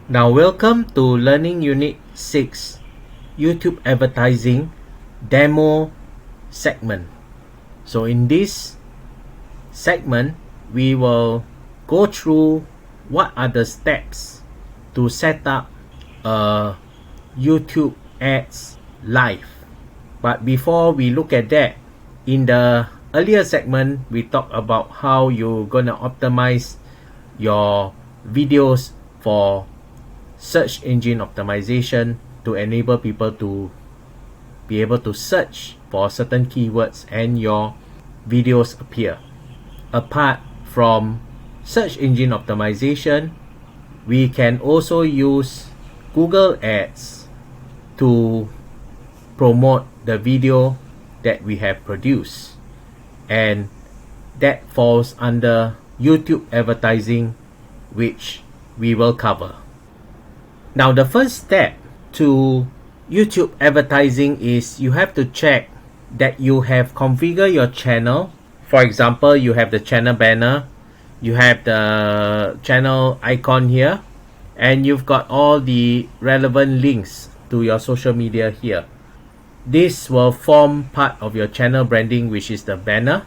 Now welcome to Learning Unit 6 YouTube Advertising Demo segment. So in this segment, we will go through what are the steps to set up a YouTube ads live. But before we look at that, in the earlier segment, we talked about how you're gonna optimize your videos for search engine optimization to enable people to be able to search for certain keywords and your videos appear. Apart from search engine optimization, we can also use Google Ads to promote the video that we have produced, and that falls under YouTube advertising, which we will cover. Now, the first step to YouTube advertising is you have to check that you have configured your channel. For example, you have the channel banner, you have the channel icon here, and you've got all the relevant links to your social media here. This will form part of your channel branding, which is the banner,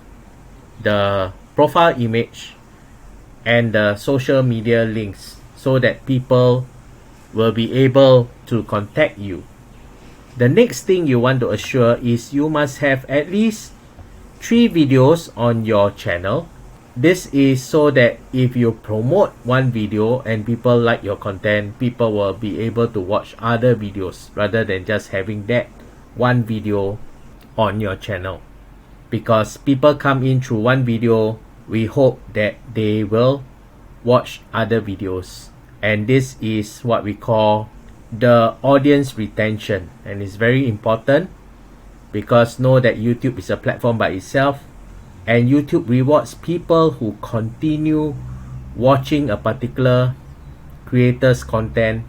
the profile image, and the social media links, so that people will be able to contact you. The next thing you want to assure is you must have at least 3 videos on your channel. This is so that if you promote one video and people like your content, people will be able to watch other videos rather than just having that one video on your channel. Because people come in through one video, we hope that they will watch other videos. And this is what we call the audience retention, and it's very important because know that YouTube is a platform by itself, and YouTube rewards people who continue watching a particular creator's content.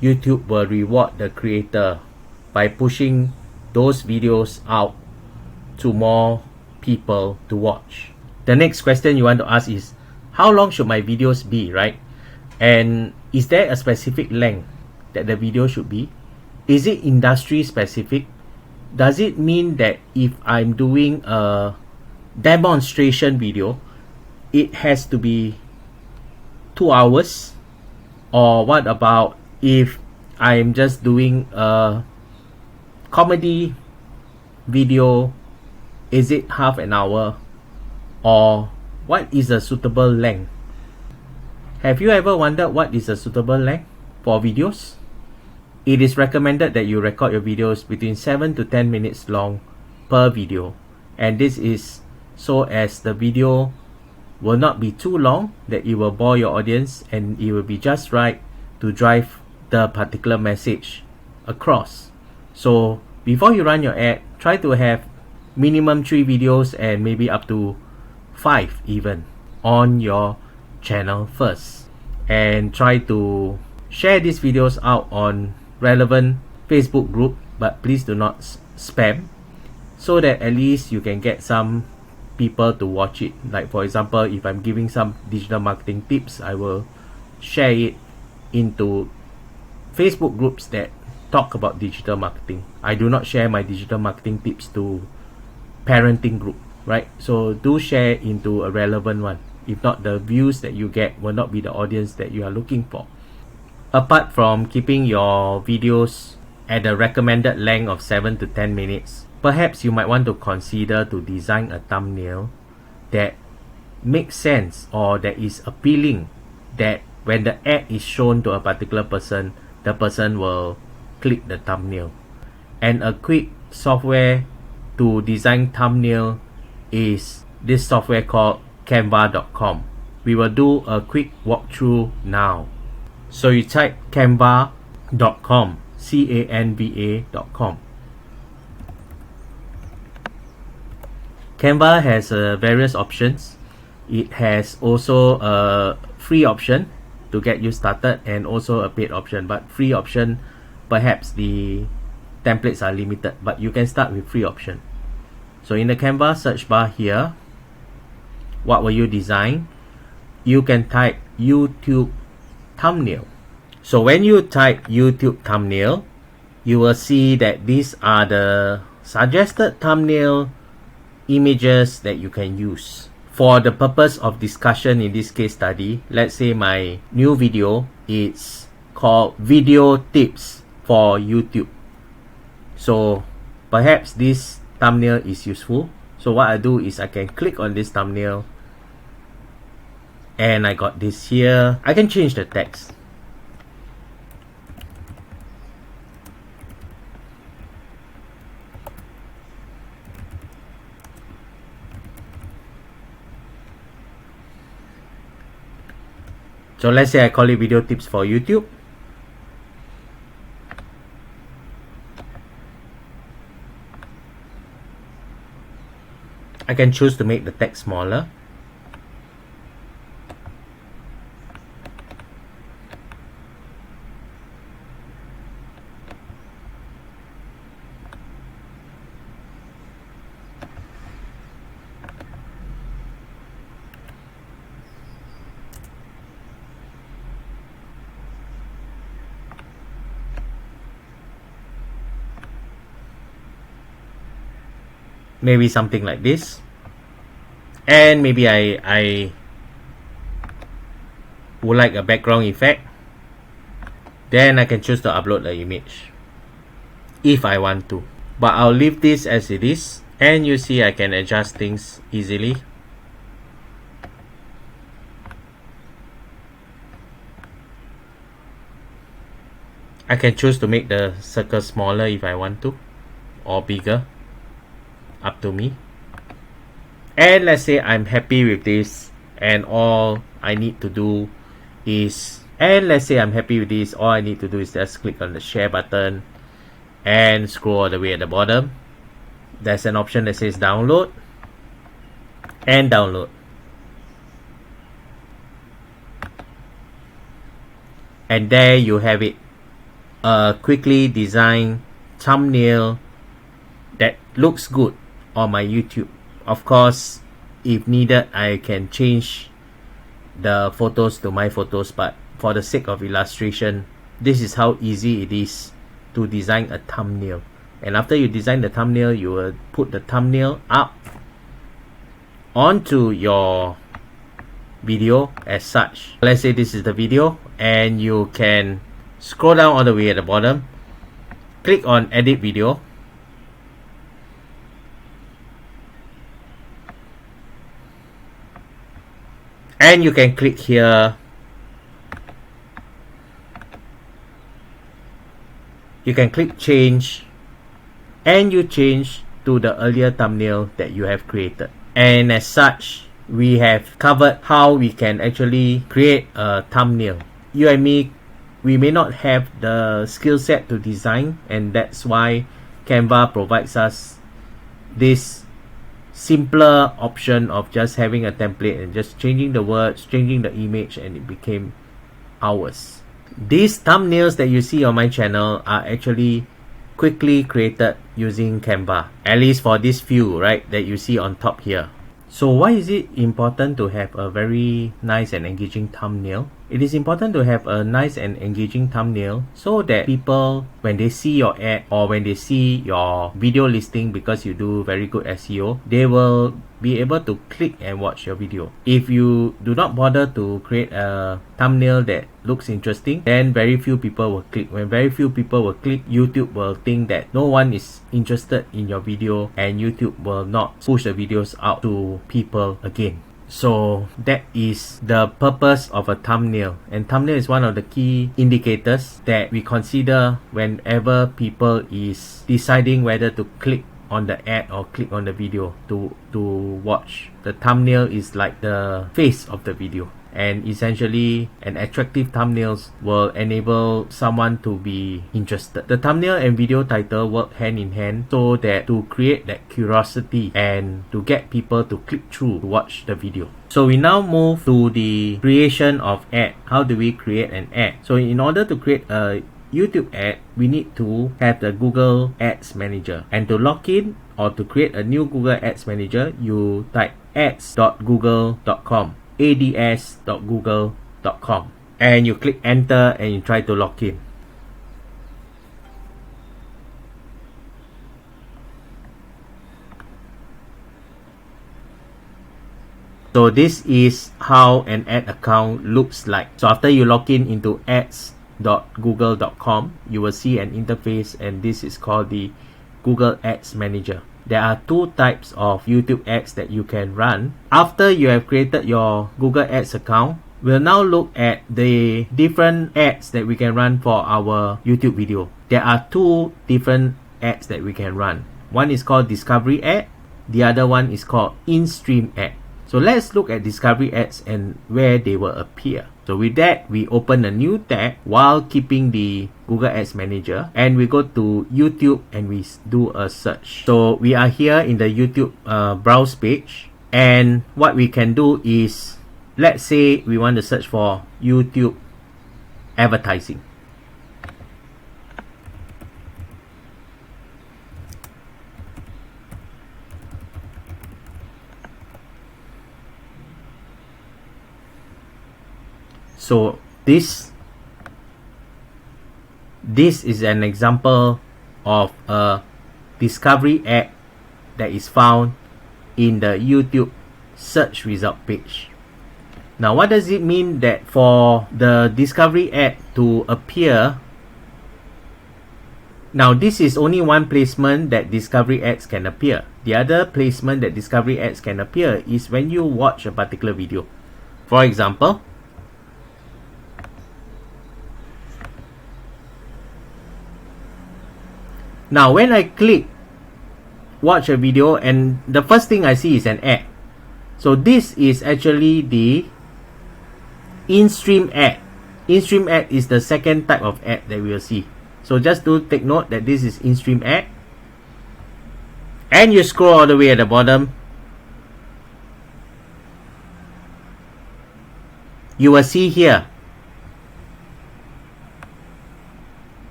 YouTube will reward the creator by pushing those videos out to more people to watch. The next question you want to ask is, how long should my videos be, right? And is there a specific length that the video should be? Is it industry specific? Does it mean that if I'm doing a demonstration video, it has to be 2 hours? Or what about if I'm just doing a comedy video, is it half an hour? Or what is a suitable length? Have you ever wondered what is a suitable length for videos? It is recommended that you record your videos between 7 to 10 minutes long per video, and this is so as the video will not be too long that it will bore your audience, and it will be just right to drive the particular message across. So before you run your ad, try to have minimum 3 videos and maybe up to 5 even on your channel first, and try to share these videos out on relevant Facebook group, but please do not spam, so that at least you can get some people to watch it. Like for example, if I'm giving some digital marketing tips, I will share it into Facebook groups that talk about digital marketing. I do not share my digital marketing tips to parenting group, right? So do share into a relevant one. If not, the views that you get will not be the audience that you are looking for. Apart from keeping your videos at a recommended length of 7 to 10 minutes, perhaps you might want to consider to design a thumbnail that makes sense or that is appealing, that when the ad is shown to a particular person, the person will click the thumbnail. And a quick software to design thumbnail is this software called Canva.com. We will do a quick walkthrough now. So you type Canva.com, Canva.com. Canva has various options. It has also a free option to get you started and also a paid option, but free option perhaps the templates are limited, but you can start with free option. So in the Canva search bar here, what will you design? You can type YouTube thumbnail. So when you type YouTube thumbnail, you will see that these are the suggested thumbnail images that you can use. For the purpose of discussion in this case study, let's say my new video is called Video Tips for YouTube. So perhaps this thumbnail is useful. So what I do is I can click on this thumbnail and I got this here. I can change the text. So let's say I call it Video Tips for YouTube. I can choose to make the text smaller. Maybe something like this, and maybe I would like a background effect. Then I can choose to upload the image if I want to, but I'll leave this as it is, and you see I can adjust things easily. I can choose to make the circle smaller if I want to, or bigger, up to me. And let's say I'm happy with this, and all I need to do is just click on the share button and scroll all the way at the bottom. There's an option that says download, and download. And there you have it, a quickly designed thumbnail that looks good on my YouTube. Of course, if needed, I can change the photos to my photos, but for the sake of illustration, this is how easy it is to design a thumbnail. And after you design the thumbnail, you will put the thumbnail up onto your video as such. Let's say this is the video, and you can scroll down all the way at the bottom, click on edit video, and you can click here. You can click change, and you change to the earlier thumbnail that you have created. And as such, we have covered how we can actually create a thumbnail. You and me, we may not have the skill set to design, and that's why Canva provides us this simpler option of just having a template and just changing the words, changing the image, and it became ours. These thumbnails that you see on my channel are actually quickly created using Canva, at least for this few, right, that you see on top here. So why is it important to have a very nice and engaging thumbnail? It is important to have a nice and engaging thumbnail so that people, when they see your ad or when they see your video listing, because you do very good SEO, they will be able to click and watch your video. If you do not bother to create a thumbnail that looks interesting, then very few people will click. When very few people will click, YouTube will think that no one is interested in your video, and YouTube will not push the videos out to people again. So that is the purpose of a thumbnail, and thumbnail is one of the key indicators that we consider whenever people is deciding whether to click on the ad or click on the video to watch. The thumbnail is like the face of the video, and essentially an attractive thumbnails will enable someone to be interested. The thumbnail and video title work hand in hand so that to create that curiosity and to get people to click through to watch the video. So we now move to the creation of ad. How do we create an ad? So in order to create a YouTube ad, we need to have the Google Ads Manager, and to log in or to create a new Google Ads Manager, you type ads.google.com, ads.google.com, and you click enter and you try to log in. So this is how an ad account looks like. So after you log in into ads.google.com, you will see an interface, and this is called the Google Ads Manager. There are two types of YouTube ads that you can run. After you have created your Google Ads account, we'll now look at the different ads that we can run for our YouTube video. There are two different ads that we can run. One is called Discovery Ad. The other one is called In-Stream Ad. So let's look at Discovery Ads and where they will appear. So with that, we open a new tab while keeping the Google Ads Manager, and we go to YouTube and we do a search. So we are here in the YouTube browse page, and what we can do is, let's say we want to search for YouTube advertising. So this is an example of a discovery ad that is found in the YouTube search result page. Now, what does it mean that for the discovery ad to appear? Now, this is only one placement that discovery ads can appear. The other placement that discovery ads can appear is when you watch a particular video. For example, now when I click watch a video, and the first thing I see is an ad. So this is actually the in-stream ad. In-stream ad is the second type of ad that we will see. So just to take note that this is in-stream ad. And you scroll all the way at the bottom, you will see here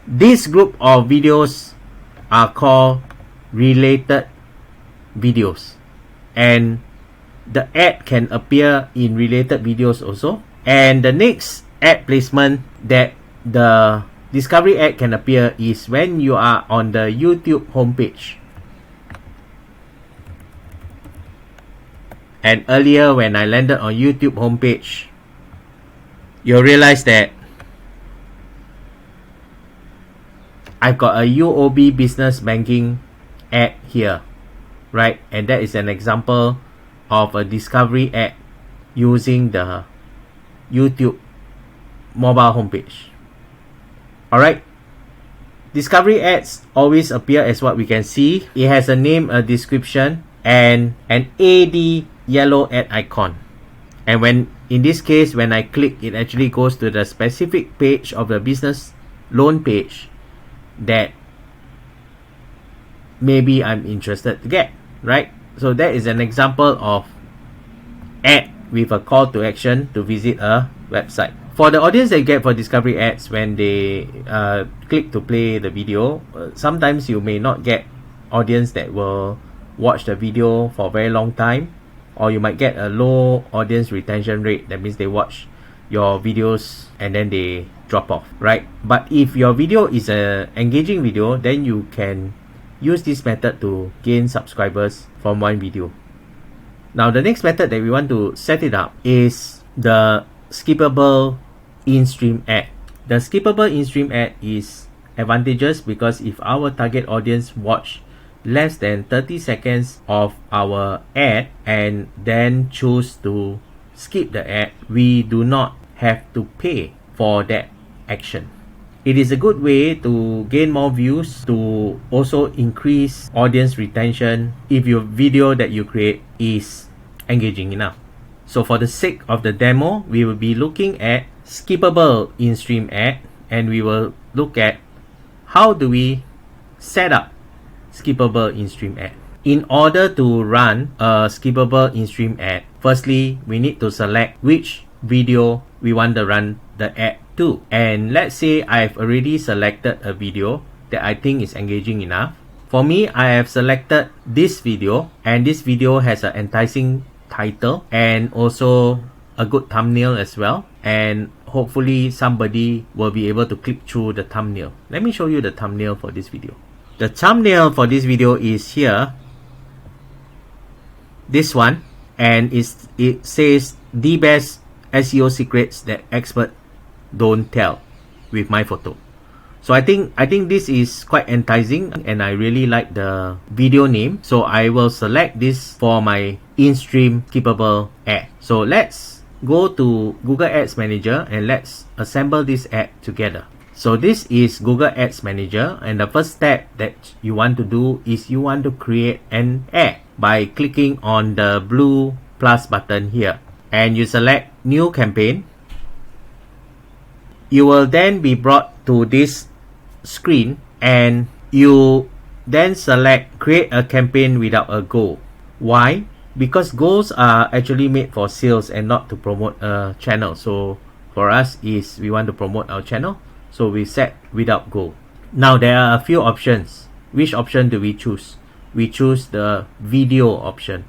this group of videos are called related videos, and the ad can appear in related videos also. And the next ad placement that the discovery ad can appear is when you are on the YouTube homepage. And earlier when I landed on YouTube homepage, you'll realize that I've got a UOB business banking ad here, right? And that is an example of a discovery ad using the YouTube mobile homepage. Alright, discovery ads always appear as what we can see. It has a name, a description, and an AD yellow ad icon. And when, in this case, when I click, it actually goes to the specific page of the business loan page that maybe I'm interested to get, right? So that is an example of ad with a call to action to visit a website. For the audience they get for discovery ads, when they click to play the video, sometimes you may not get audience that will watch the video for a very long time, or you might get a low audience retention rate. That means they watch your videos and then they drop off, right? But if your video is a engaging video, then you can use this method to gain subscribers from one video. Now the next method that we want to set it up is the skippable in-stream ad. The skippable in-stream ad is advantageous because if our target audience watch less than 30 seconds of our ad and then choose to skip the ad, we do not have to pay for that action. It is a good way to gain more views, to also increase audience retention if your video that you create is engaging enough. So for the sake of the demo, we will be looking at skippable in-stream ad, and we will look at how do we set up skippable in-stream ad. In order to run a skippable in-stream ad, firstly, we need to select which video we want to run the ad to. And let's say I've already selected a video that I think is engaging enough. For me, I have selected this video, and this video has an enticing title and also a good thumbnail as well, and hopefully somebody will be able to click through the thumbnail. Let me show you the thumbnail for this video. The thumbnail for this video is here, this one, and it says the best SEO secrets that experts don't tell, with my photo. So I think this is quite enticing, and I really like the video name. So I will select this for my in-stream skippable ad. So let's go to Google Ads Manager and let's assemble this ad together. So this is Google Ads Manager, and the first step that you want to do is you want to create an ad by clicking on the blue plus button here, and you select new campaign. You will then be brought to this screen, and you then select create a campaign without a goal. Why? Because goals are actually made for sales and not to promote a channel. So for us is we want to promote our channel, so we set without goal. Now there are a few options. Which option do we choose? We choose the video option.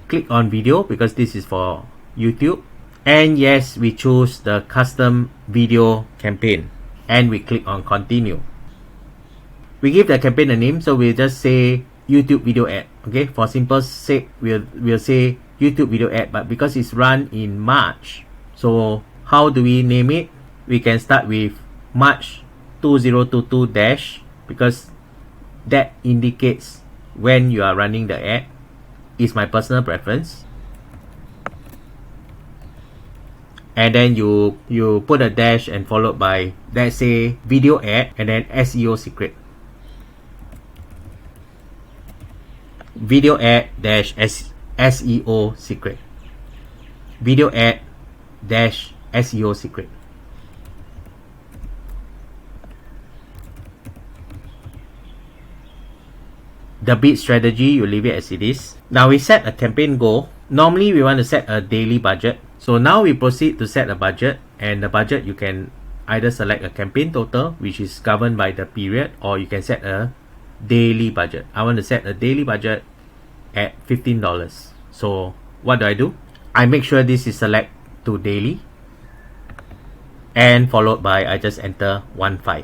Click on video because this is for YouTube, and yes, we choose the custom video campaign, and we click on continue. We give the campaign a name, so we'll just say YouTube video ad. Okay, for simple sake, we'll say YouTube video ad, but because it's run in March, so how do we name it? We can start with March 2022 dash, because that indicates when you are running the ad. Is my personal preference. And then you put a dash and followed by, let's say, video ad, and then SEO secret. Video ad dash SEO secret. Video ad dash SEO secret. The bid strategy, you leave it as it is. Now we set a campaign goal. Normally we want to set a daily budget. So now we proceed to set a budget, and the budget you can either select a campaign total, which is governed by the period, or you can set a daily budget. I want to set a daily budget at $15. So what do? I make sure this is select to daily, and followed by I just enter 15.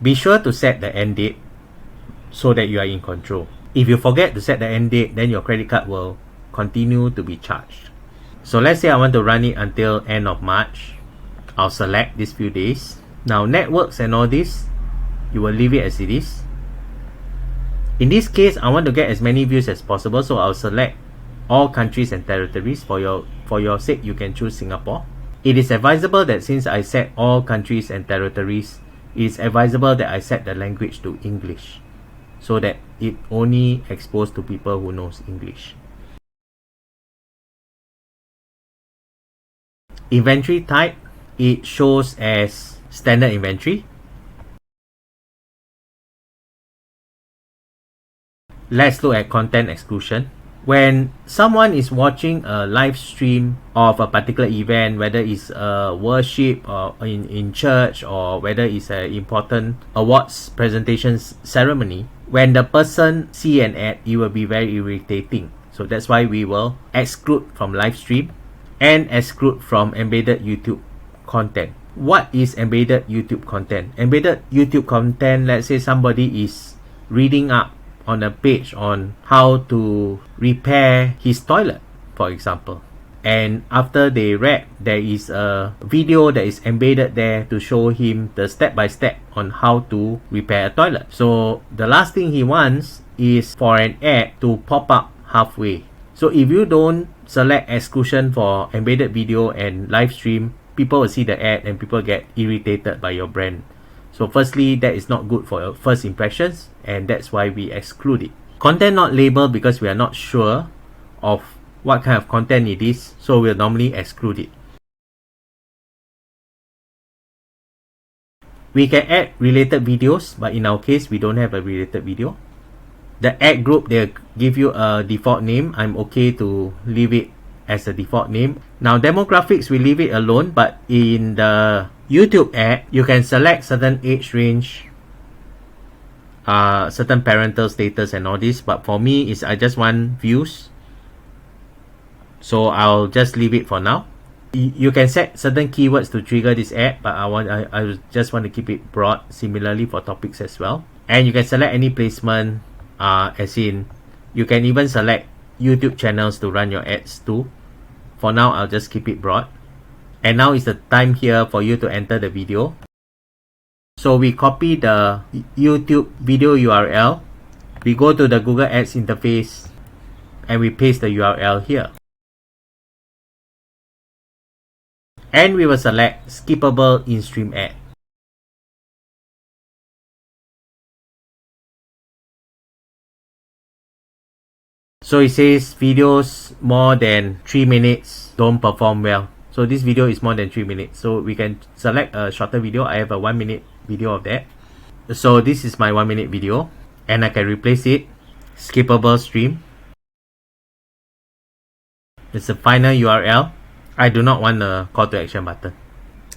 Be sure to set the end date so that you are in control. If you forget to set the end date, then your credit card will continue to be charged. So let's say I want to run it until end of March. I'll select these few days. Now networks and all this, you will leave it as it is. In this case, I want to get as many views as possible, so I'll select all countries and territories. For your sake, you can choose Singapore. It is advisable that since I set all countries and territories, it's advisable that I set the language to English, so that it only exposed to people who knows English. Inventory type, it shows as standard inventory. Let's look at content exclusion. When someone is watching a live stream of a particular event, whether it's a worship or in church, or whether it's an important awards presentation ceremony, when the person see an ad, it will be very irritating. So that's why we will exclude from live stream and exclude from embedded YouTube content. What is embedded YouTube content? Embedded YouTube content, let's say somebody is reading up on a page on how to repair his toilet, for example, and after they read, there is a video that is embedded there to show him the step-by-step on how to repair a toilet. So the last thing he wants is for an ad to pop up halfway. So if you don't select exclusion for embedded video and live stream, people will see the ad and people get irritated by your brand. So firstly, that is not good for your first impressions, and that's why we exclude it. Content not labeled, because we are not sure of what kind of content it is, so we'll normally exclude it. We can add related videos, but in our case, we don't have a related video. The ad group, they'll give you a default name. I'm okay to leave it as a default name. Now demographics, we leave it alone, but in the YouTube ad, you can select certain age range certain parental status and all this, but for me is I just want views, so I'll just leave it for now. You can set certain keywords to trigger this ad, but I just want to keep it broad, similarly for topics as well. And you can select any placement, as in you can even select YouTube channels to run your ads too. For now, I'll just keep it broad. And now is the time here for you to enter the video. So we copy the YouTube video URL, we go to the Google Ads interface, and we paste the URL here. And we will select skippable in-stream ad. So it says videos more than 3 minutes don't perform well. So this video is more than 3 minutes. So we can select a shorter video. I have a 1 minute video of that. So this is my 1 minute video, and I can replace it. Skippable stream. It's the final URL. I do not want a call to action button.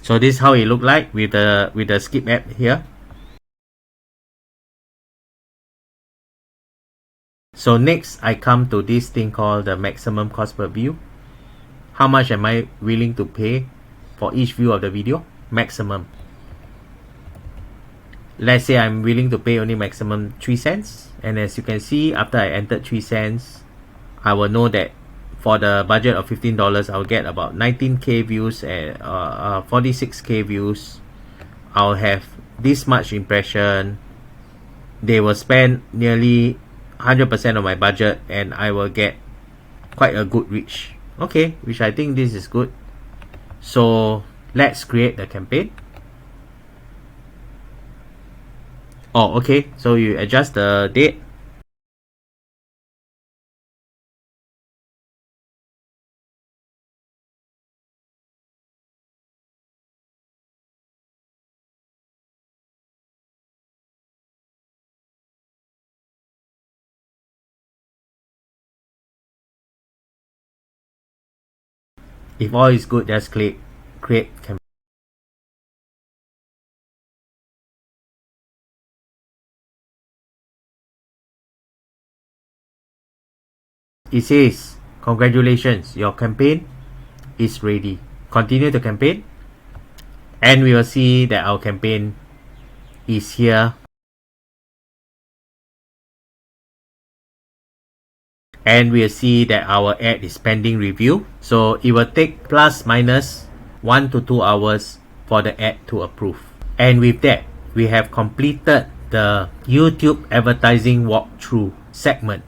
So this is how it look like with the skip ad here. So next, I come to this thing called the maximum cost per view. How much am I willing to pay for each view of the video? Maximum. Let's say I'm willing to pay only maximum 3 cents. And as you can see, after I entered 3 cents, I will know that for the budget of $15, I'll get about 19k views and 46k views. I'll have this much impression. They will spend nearly 100% of my budget, and I will get quite a good reach. Okay, which I think this is good. So let's create the campaign. Oh, okay, so you adjust the date. If all is good, just click create campaign. It says, congratulations, your campaign is ready. Continue the campaign, and we will see that our campaign is here. And we'll see that our ad is pending review. So it will take plus minus 1 to 2 hours for the ad to approve. And with that, we have completed the YouTube advertising walkthrough segment.